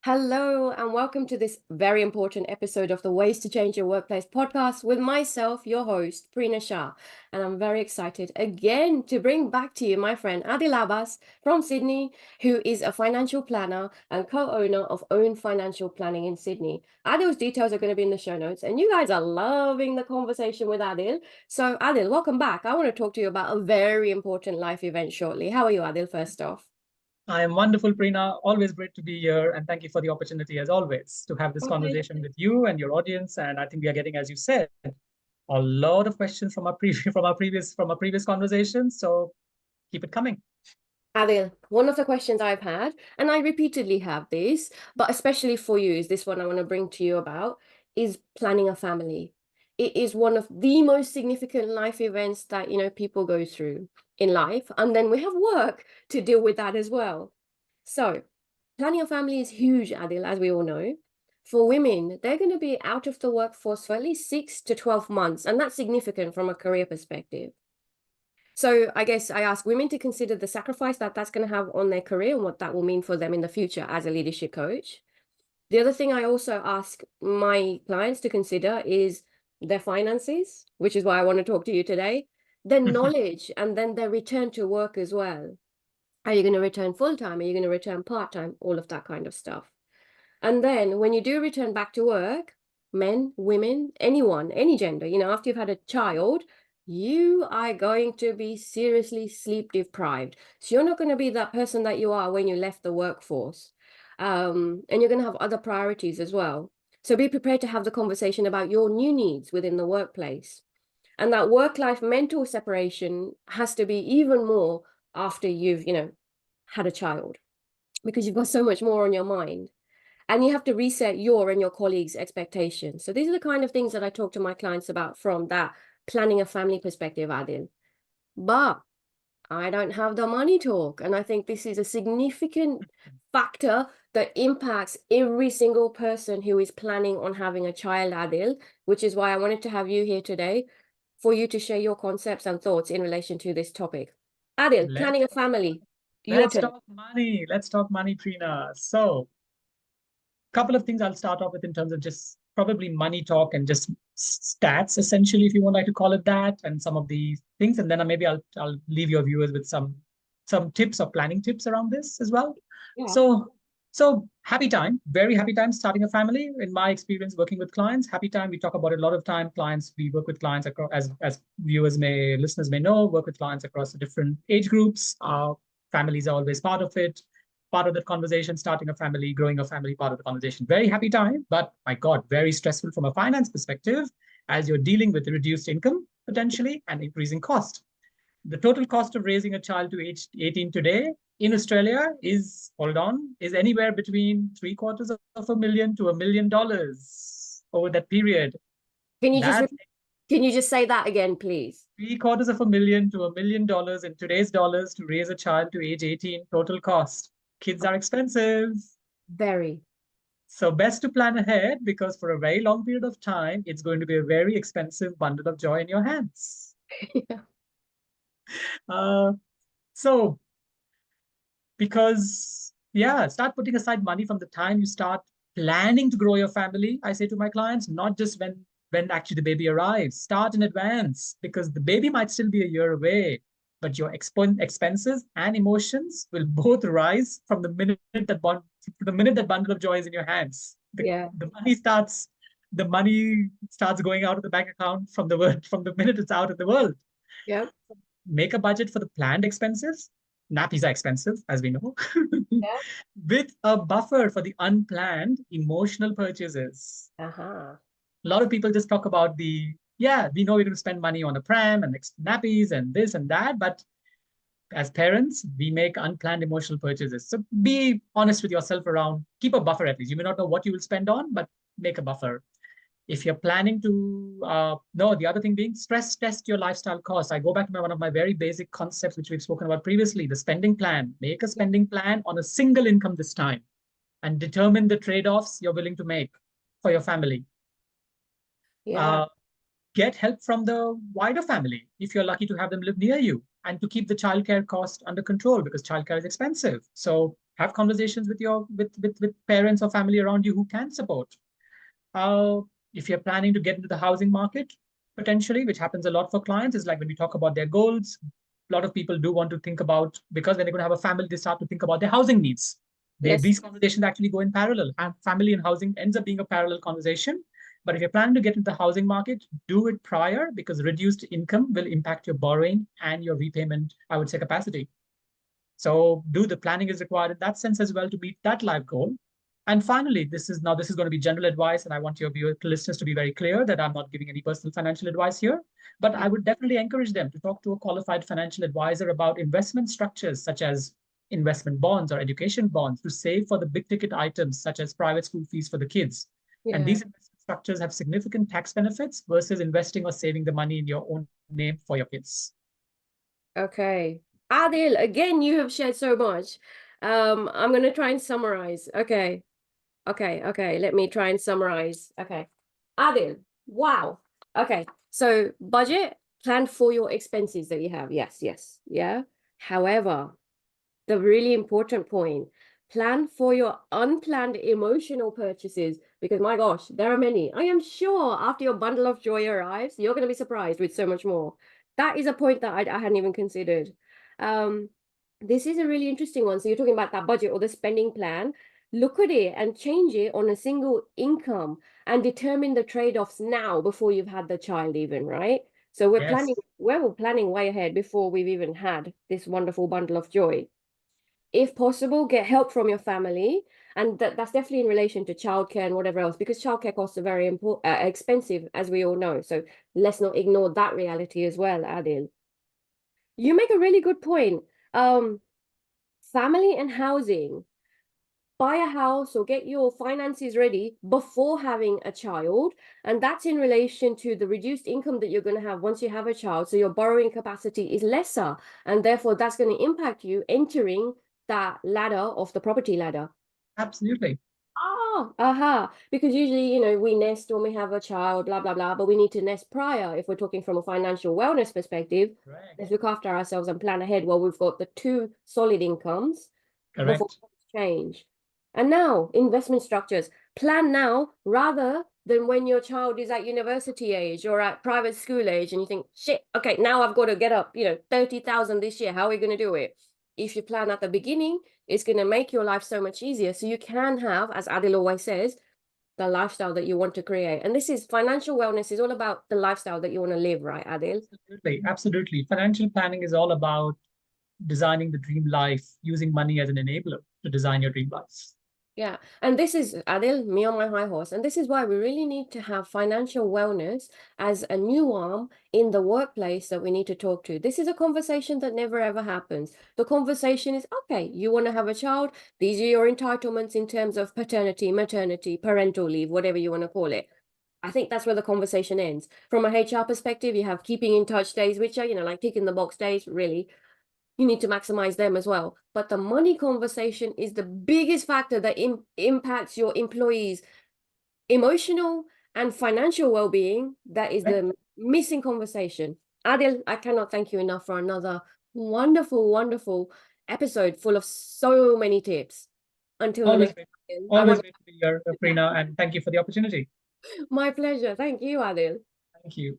Hello, and welcome to this very important episode of the Ways to Change Your Workplace podcast with myself, your host, Prina Shah. And I'm very excited again to bring back to you my friend Aadil Abbas from Sydney, who is a financial planner and co-owner of Own Financial Planning in Sydney. Adil's details are going to be in the show notes, and you guys are loving the conversation with Aadil. So, Aadil, welcome back. I want to talk to you about a very important life event shortly. How are you, Aadil, first off? I am wonderful, Prina. Always great to be here. And thank you for the opportunity, as always, to have this Okay. conversation with you and your audience. And I think we are getting, as you said, a lot of questions from our previous conversations. So keep it coming. Adil, one of the questions I've had, and I repeatedly have this, but especially for you, is this one I want to bring to you about, is planning a family. It is one of the most significant life events that, people go through in life. And then we have work to deal with that as well. So planning a family is huge, Adil, as we all know. For women, they're going to be out of the workforce for at least 6 to 12 months, and that's significant from a career perspective. So I guess I ask women to consider the sacrifice that that's going to have on their career and what that will mean for them in the future as a leadership coach. The other thing I also ask my clients to consider is their finances, which is why I want to talk to you today, their knowledge, and then their return to work as well. Are you going to return full time? Are you going to return part time? All of that kind of stuff. And then when you do return back to work, men, women, anyone, any gender, after you've had a child, you are going to be seriously sleep deprived. So you're not going to be that person that you are when you left the workforce. And you're going to have other priorities as well. So be prepared to have the conversation about your new needs within the workplace. And that work-life mental separation has to be even more after you've, had a child, because you've got so much more on your mind. And you have to reset your and your colleagues' expectations. So these are the kind of things that I talk to my clients about from that planning a family perspective, Adil. But I don't have the money talk. And I think this is a significant factor that impacts every single person who is planning on having a child, Adil, which is why I wanted to have you here today for you to share your concepts and thoughts in relation to this topic. Adil, Let's planning a family, your let's turn. talk money. Let's talk money, Prina. So couple of things I'll start off with in terms of just probably money talk and just stats, essentially, if you would like to call it that, and some of the things, and then maybe I'll leave your viewers with some tips or planning tips around this as well. Yeah. So happy time, very happy time starting a family. In my experience working with clients, happy time. We talk about it a lot of time. Clients, we work with clients across, as listeners may know, work with clients across the different age groups. Families are always part of that conversation, starting a family, growing a family, part of the conversation. Very happy time, but my God, very stressful from a finance perspective as you're dealing with reduced income potentially and increasing cost. The total cost of raising a child to age 18 today in Australia is anywhere between three-quarters of a million to $1 million over that period. Can you just That's can you just say that again, please? three-quarters of a million to $1 million in today's dollars to raise a child to age 18 total cost. Kids are expensive. Very. So best to plan ahead because for a very long period of time, it's going to be a very expensive bundle of joy in your hands. Yeah. Uh, so because yeah, start putting aside money from the time you start planning to grow your family. I say to my clients, not just when actually the baby arrives, start in advance because the baby might still be a year away, but your expenses and emotions will both rise from the minute that bundle of joy is in your hands. Yeah. The money starts going out of the bank account from the minute it's out in the world. Yeah. Make a budget for the planned expenses. Nappies are expensive, as we know, Yeah. with a buffer for the unplanned emotional purchases. Uh-huh. A lot of people just talk about yeah, we know we're going to spend money on a pram and nappies and this and that, but as parents, we make unplanned emotional purchases. So be honest with yourself around, keep a buffer at least. You may not know what you will spend on, but make a buffer. If you're planning to, no, the other thing being stress test your lifestyle costs. I go back to one of my very basic concepts, which we've spoken about previously, the spending plan. Make a Yeah. spending plan on a single income this time and determine the trade-offs you're willing to make for your family. Yeah. Uh, get help from the wider family if you're lucky to have them live near you and to keep the childcare cost under control because childcare is expensive. So Have conversations with your with parents or family around you who can support. Uh, if you're planning to get into the housing market, potentially, which happens a lot for clients, is like when we talk about their goals, a lot of people do want to think about, because when they're going to have a family, they start to think about their housing needs. Yes. These conversations actually go in parallel, and family and housing ends up being a parallel conversation. But if you're planning to get into the housing market, do it prior, because reduced income will impact your borrowing and your repayment, I would say, capacity. So do the planning is required in that sense as well to meet that life goal. And finally, this is going to be general advice, and I want your listeners to be very clear that I'm not giving any personal financial advice here, but I would definitely encourage them to talk to a qualified financial advisor about investment structures such as investment bonds or education bonds to save for the big ticket items such as private school fees for the kids. And Yeah. these investment structures have significant tax benefits versus investing or saving the money in your own name for your kids. Okay. Adil, again, you have shared so much. I'm going to try and summarize. Okay. Okay. Let me try and summarize. Okay. Adil, wow. Okay. So budget, plan for your expenses that you have. Yes. Yeah. However, the really important point, plan for your unplanned emotional purchases, because my gosh, there are many. I am sure after your bundle of joy arrives, you're going to be surprised with so much more. That is a point that I hadn't even considered. um this is a really interesting one. So you're talking about that budget or the spending plan. Look at it and change it on a single income and determine the trade-offs now before you've had the child even, right? So Yes, we're planning way ahead before we've even had this wonderful bundle of joy. If possible, get help from your family. And that's definitely in relation to childcare and whatever else, because childcare costs are very expensive, as we all know. So let's not ignore that reality as well, Adil. You make a really good point. Um, Family and housing. Buy a house or get your finances ready before having a child. And that's in relation to the reduced income that you're going to have once you have a child. So your borrowing capacity is lesser. And therefore, that's going to impact you entering that ladder of the property ladder. absolutely. Oh, aha. Because usually, we nest when we have a child, blah, blah, blah. But we need to nest prior if we're talking from a financial wellness perspective. Correct. Let's look after ourselves and plan ahead while we've got the two solid incomes before Correct. change. And now, investment structures. Plan now rather than when your child is at university age or at private school age and you think, shit, okay, now I've got to get up, 30,000 this year. How are we going to do it? If you plan at the beginning, it's going to make your life so much easier. So you can have, as Adil always says, the lifestyle that you want to create. And this is financial wellness is all about the lifestyle that you want to live, right, Adil? Absolutely. Absolutely. Financial planning is all about designing the dream life, using money as an enabler to design your dream life. Yeah, and this is Adil, me on my high horse, and this is why we really need to have financial wellness as a new arm in the workplace that we need to talk to. This is a conversation that never ever happens. The conversation is, okay, you want to have a child, these are your entitlements in terms of paternity, maternity, parental leave, whatever you want to call it. I think that's where the conversation ends. From a HR perspective, you have keeping in touch days, which are, like ticking the box days, really you need to maximize them as well. But the money conversation is the biggest factor that impacts your employees' emotional and financial well-being. That is Right? the missing conversation. Adil, I cannot thank you enough for another wonderful episode full of so many tips. Until the Always next great. time, I Always want great to be here, Prina, and thank you for the opportunity. my pleasure. Thank you, Adil. Thank you.